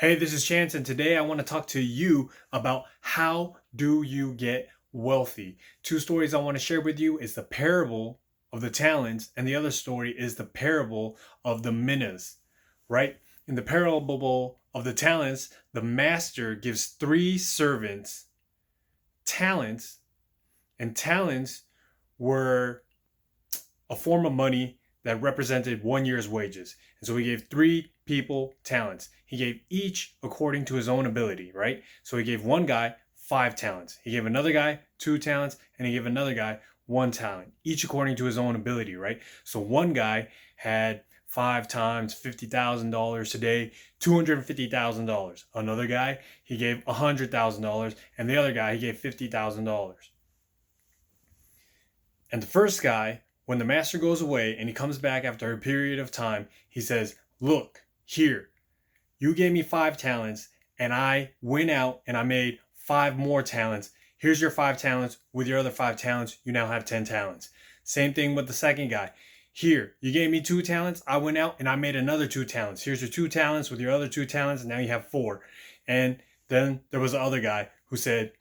Hey, this is Chance, and today I want to talk to you about how do you get wealthy. Two stories I want to share with you is the parable of the talents, and the other story is the parable of the minas, right? In the parable of the talents, the master gives three servants talents, and talents were a form of money that represented 1 year's wages. And so he gave three people talents. He gave each according to his own ability, right? So he gave one guy 5 talents. He gave another guy 2 talents, and he gave another guy 1 talent, each according to his own ability, right? So one guy had 5 times $50,000 today, $250,000. Another guy, he gave $100,000, and the other guy, he gave $50,000. And the first guy, when the master goes away and he comes back after a period of time, he says, "Look, here, you gave me 5 talents, and I went out and I made 5 more talents. Here's your 5 talents. With your other 5 talents, you now have 10 talents." Same thing with the second guy. "Here, you gave me 2 talents. I went out and I made another 2 talents. Here's your 2 talents with your other 2 talents, and now you have four." And then there was the other guy who said,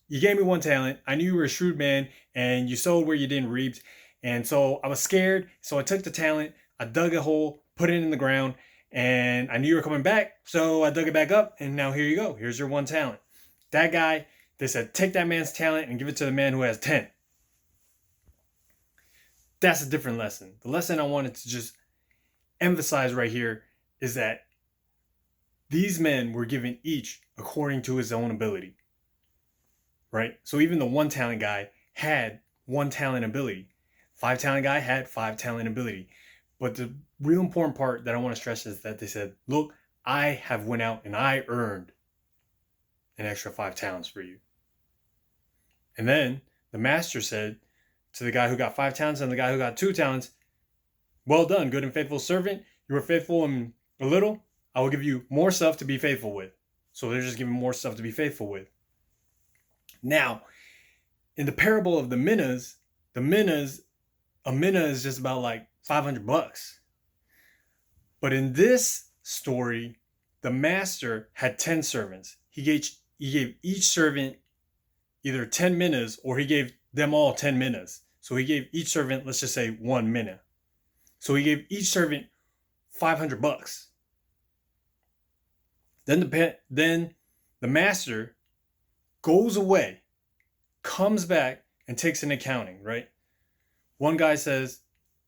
"You gave me 1 talent. I knew you were a shrewd man, and you sowed where you didn't reap. And so I was scared. So I took the talent, I dug a hole, put it in the ground, and I knew you were coming back. So I dug it back up, and now here you go. Here's your 1 talent." That guy, they said, "Take that man's talent and give it to the man who has 10." That's a different lesson. The lesson I wanted to just emphasize right here is that these men were given each according to his own ability, right? So even the 1 talent guy had 1 talent ability. 5 talent guy had 5 talent ability. But the real important part that I want to stress is that they said, "Look, I have went out and I earned an extra 5 talents for you." And then the master said to the guy who got 5 talents and the guy who got 2 talents, "Well done, good and faithful servant. You were faithful in a little. I will give you more stuff to be faithful with." So they're just giving more stuff to be faithful with. Now, in the parable of the minas, a mina is just about like $500. But in this story, the master had 10 servants. He gave each servant either 10 minas, or he gave them all 10 minas. So he gave each servant, let's just say, 1 mina. So he gave each servant $500. Then the master goes away, comes back, and takes an accounting, right? One guy says,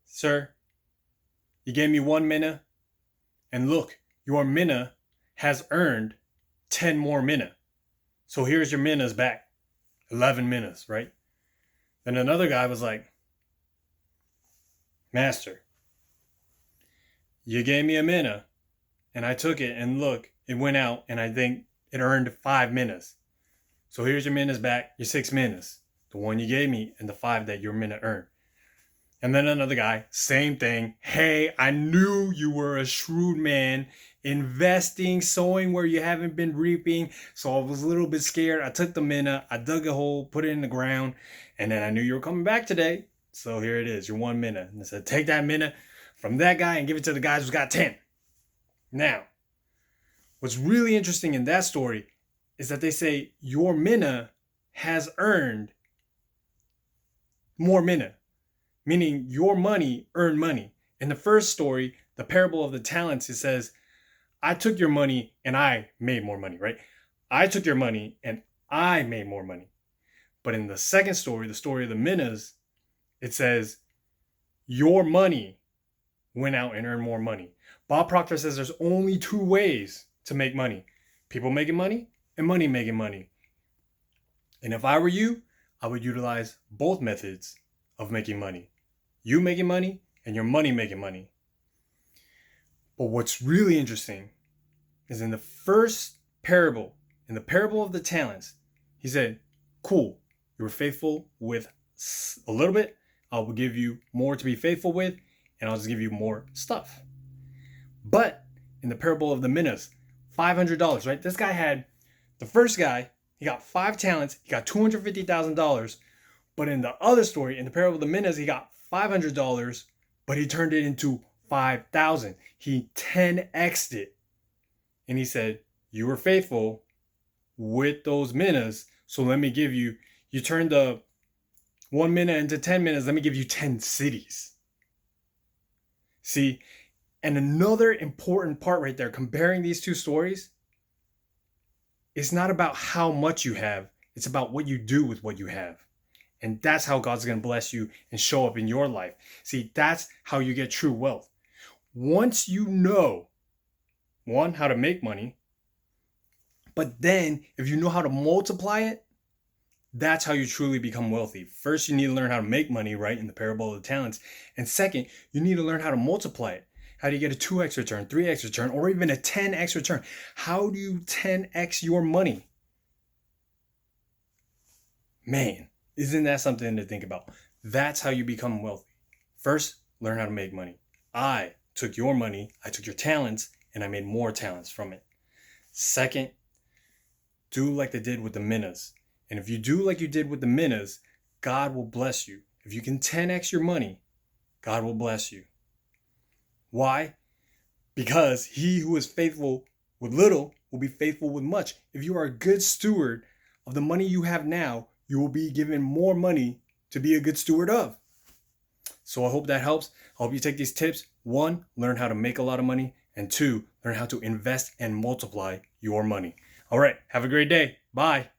"Sir, you gave me 1 mina, and look, your mina has earned 10 more mina. So here's your minas back, 11 minas," right? Then another guy was like, "Master, you gave me a mina, and I took it, and look, it went out, and I think it earned 5 minas. So here's your minas back, your 6 minas, the one you gave me, and the 5 that your mina earned." And then another guy, same thing. "Hey, I knew you were a shrewd man, investing, sowing where you haven't been reaping. So I was a little bit scared. I took the mina, I dug a hole, put it in the ground, and then I knew you were coming back today. So here it is, your 1 mina." And I said, "Take that mina from that guy and give it to the guys who's got 10. Now, what's really interesting in that story is that they say your mina has earned more mina, meaning your money earned money. In the first story, the parable of the talents, it says, "I took your money and I made more money," right? "I took your money and I made more money." But in the second story, the story of the minas, it says, "Your money went out and earned more money." Bob Proctor says there's only two ways to make money: people making money and money making money. And if I were you, I would utilize both methods of making money: you making money and your money making money. But what's really interesting is in the first parable, in the parable of the talents, he said, "Cool, you were faithful with a little bit. I will give you more to be faithful with, and I'll just give you more stuff." But in the parable of the minas, $500, right? This guy had, the first guy, he got 5 talents, he got $250,000. But in the other story, in the parable of the minas, he got $500, but he turned it into 5,000. He 10x'd it. and he said, you were faithful with those minas, so let me give you, you turned the 1 minute into 10 minutes, let me give you 10 cities. See, and another important part right there, comparing these two stories, it's not about how much you have, it's about what you do with what you have. And that's how God's going to bless you and show up in your life. See, that's how you get true wealth. Once you know, one, how to make money, but then if you know how to multiply it, that's how you truly become wealthy. First, you need to learn how to make money, right? In the parable of the talents. And second, you need to learn how to multiply it. How do you get a 2x return, 3x return, or even a 10x return? How do you 10x your money? Man, isn't that something to think about? That's how you become wealthy. First, learn how to make money. I took your money, I took your talents, and I made more talents from it. Second, do like they did with the minas. And if you do like you did with the minas, God will bless you. If you can 10x your money, God will bless you. Why? Because he who is faithful with little will be faithful with much. If you are a good steward of the money you have now, you will be given more money to be a good steward of. So I hope that helps. I hope you take these tips. 1, learn how to make a lot of money. And 2, learn how to invest and multiply your money. All right. Have a great day. Bye.